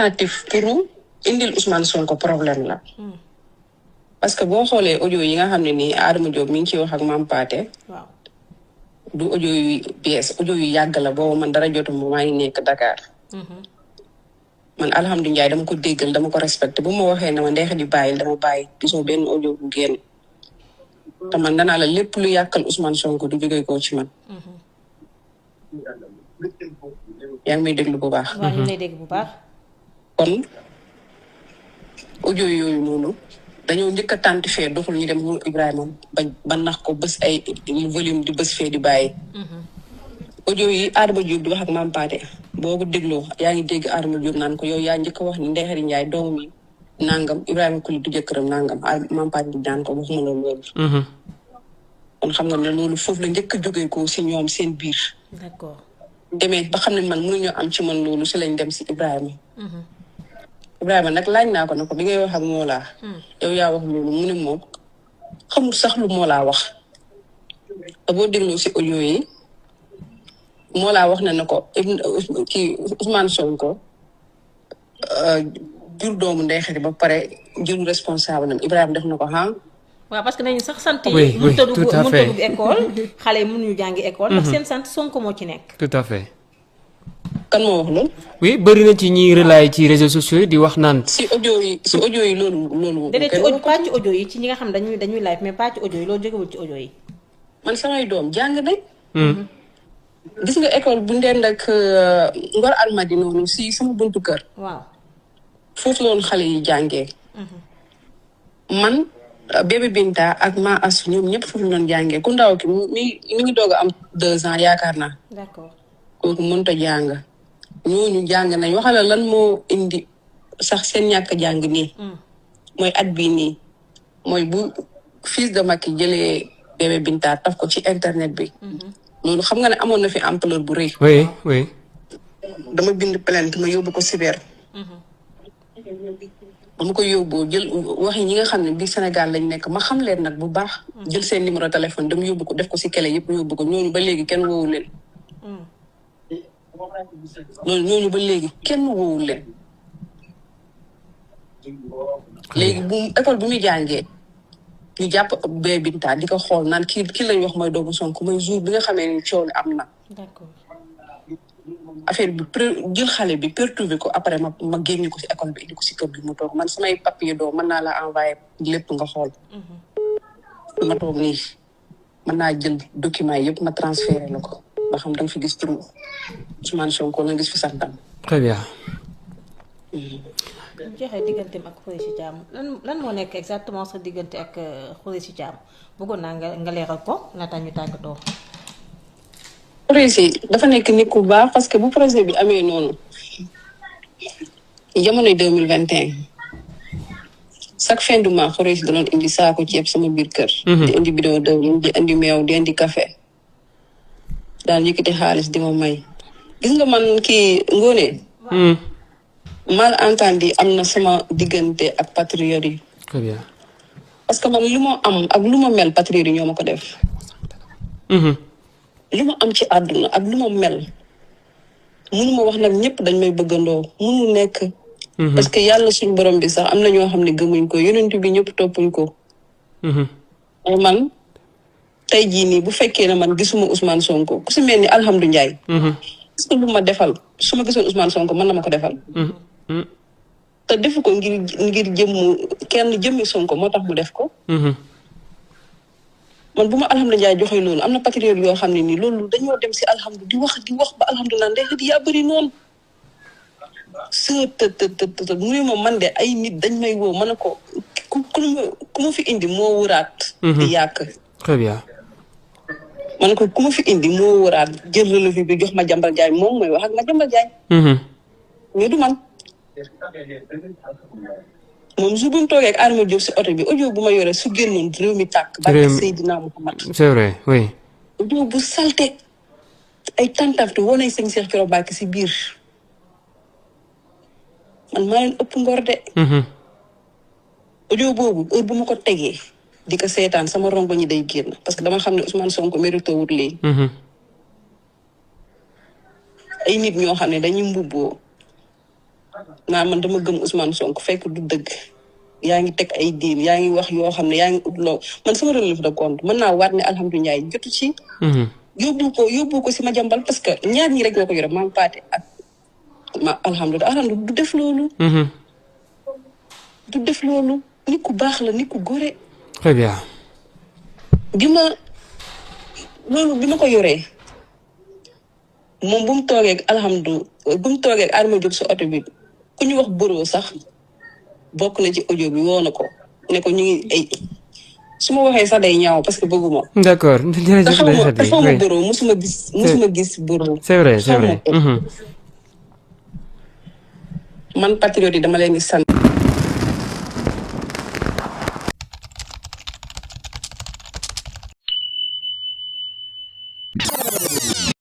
tentative pour indil Ousmane Sonko problème la. parce que boo xoolee audio yi nga xam ne nii Adama Diop mi ngi ciy wax ak Mame Pathé. waaw du audio yu bees audio yu yàgg la boobu man dara jotuma maa ngi nekk Dakar. man alhamdulilah dama ko déggal dama ko respecté bu ma waxee ne ma Ndeye Khady bàyyil dama bàyyi gisoo benn audio bu génn. te man danaa la lépp lu yàqal Ousmane Sonko du jógee ko ci man. yaa ngi may déglu bu baax. waaw ñu lay dégg bu baax. kon audio yooyu noonu dañoo njëkk a tànn fee doxul ñu dem mu Ibrahima ba nax ko bés ay volume di bés fee di bàyyi. audio yi Adama Diop di wax ak Mame Pathé boo ko dégloo yaa ngi dégg Adama Diop naan ko yow yaa njëkk a wax ni Ndeye Khady Ndiaye doomu mi nangam Ibrahima Koulibaly du jëkkëram nangam Mame Pathé di daan ko waxuma la loolu. kon xam nga ne loolu foofu la njëkk a jógee ko si ñoom seen biir. d'accord. demee ba xam ne man mënuñoo am ci man loolu si lañ dem si Ibrahima. Ibrahima nag laaj naa ko ne ko bi ngay wax ak Mollah. yow yaa wax loolu mu ne moom xamul sax lu Mollah wax. te boo dégloo si audio yi Mollah wax na ne ko kii Ousmane Sonko jur doomu Ndeye Khady ba pare jël responsable am Ibrahima def na ko ah. waaw parce que nañu sax sant yi. oui oui tout à fait mënut a dugg école xale yi mënuñu jàngi école. ndax seen sant Sonko moo ci nekk. tout à fait. kan moo wax loolu. oui bëri na ci ñiy relaay ci réseaux sociaux yi di wax naan. si audio yi loolu. déedéet ci audio pas ci audio yi ci ñi nga xam dañuy live mais pas ci audio yi loolu jógewul ci audio yi. man samay doom jàng nañ. gis nga école bu ndend ak Ngor Almadi noonu si sama buntu kër. waaw. foofu loolu xale yi jàngee. man bébé Binta ak Ma As ñoom ñëpp foofu doon jàngee ku ndaw ki mi ngi doog a am 2 ans yaakaar naa. d'accord. kooku mënut a jàng. ñooñu jàng nañ waxala lan moo indi sax seen ñàkk jàng nii. mooy at bii nii mooy bu fils de Macky jëlee bébé Binta taf ko ci internet bi. loolu xam nga ne amoon na fi ampleur bu rëy. oui oui. dama bind plainte ma yóbbu ko cyber. dama ko yóbboo jël waxi ñi nga xam ne biir Sénégal lañ nekk ma xam leen nag bu baax. jël seen numéro téléphone dama yóbbu ko def ko si kele yëpp yóbbu ko ñooñu ba léegi kenn woowu leen. loolu ñooñu ba léegi kenn woowu leen. léegi bu école bu muy jàngee ñu jàpp bee Binta di ko xool naan kii lañ wax mooy doomu Sonko mooy jour bi nga xamee ni coow li am na. d'accord. affaire bi jël xale bi perturbé ko après ma génne ko si école bi indi ko si kër gi mu toog man samay papier doo mën naa la envoyé lépp nga xool. ma toog nii mën naa jël document yëpp ma transféré la ko ba xam da nga fi gis turu Ousmane Sonko nga gis fi santam. très bien. bu jeexee digganteem ak Khoureyssi Thiam lan moo nekk exactement sa diggante ak Khoureyssi Thiam bëggoon naa nga leeral ko laata ñu tàggatoo. Khoureyssi dafa nekk nit ku baax parce que bu projet bi amee noonu jamonoy 2021 chaque fin du mois Khoureyssi da doon indi saako ceeb sama biir kër. di indi bidon diwlin di indi meew di indi café daal yëkkati xaalis di ma may. gis nga man kii Ngoné. malentendu am na sama diggante ak patriote yi. très bien. parce que man lu ma am ak lu ma mel patriote yi ñoo ma ko def. lu ma am ci àdduna ak lu ma mel mënuma wax nag ñëpp dañ may bëggandoo mënu nekk. parce que yàlla suñu borom bi sax am na ñoo xam ne gëmuñ ko yonent bi ñëpp toppuñ ko. man tey jii nii bu fekkee ne man gisuma Ousmane Sonko ku si mel ni alhamdulilah. est-ce que lu ma defal su ma gisoon Ousmane Sonko mën na ma ko defal. te defu ko ngir jëmmi Sonko moo tax mu def ko. man bu ma alhamdulilah joxe loolu am na patriote yoo xam ne nii loolu dañoo dem si alhamdulilah di wax ba alhamdulilah Ndeye Khady yaa bëri noonu. mu ne ma man de ay nit dañ may woo mën a ko ku ma fi indi moo wëraat. di yàq. très bien. man ko ku ma fi indi moo wëraat jël relevé bi jox ma Madiambal Diagne moom mooy wax ak Madiambal Diagne. mais du man. moom su bu ñu toogee ak Adama Diop si oto bi audio bu ma yore su génnoon réew mi tàkk. barke Seydina Muhammad. c'est vrai oui. audio bu salte ay tàntafte woo nañ sëñ Cheikh Thioro Mbacké si biir man maa leen ëpp ngor de. audio boobu heure bu ma ko tegee di ko seetaan sama rongo ñi day génn parce que dama xam ne Ousmane Sonko mérité wut lii. ay nit ñoo xam ne dañuy mbubboo naa man dama gëm Ousmane Sonko fekk du dëgg yaa ngi teg ay diil yaa ngi wax yoo xam ne yaa ngi ut loo man sama relève de compte mën naa waat ne alhamdulilah jotu ci. yóbbu ko si ma jàmbal parce que ñaar ñi rek ñoo ko yore maam Paate ak ma alhamdulilah du def loolu. du def loolu nit ku baax la nit ku góore. très bien. bi ma ko yoree moom bu mu toogee alhamdulilah bu mu toogee Adama Diop si oto bi ku ñu wax boroo sax bokk na ci audio bi woo na ko ne ko ñu ngi ay su ma waxee sax day ñaaw parce que bëgguma. d'accord jërëjëf Ndeye Khady te xaw ma boroo musuma gis boroo. c'est vrai c'est vrai. man patriote yi dama leen di sant.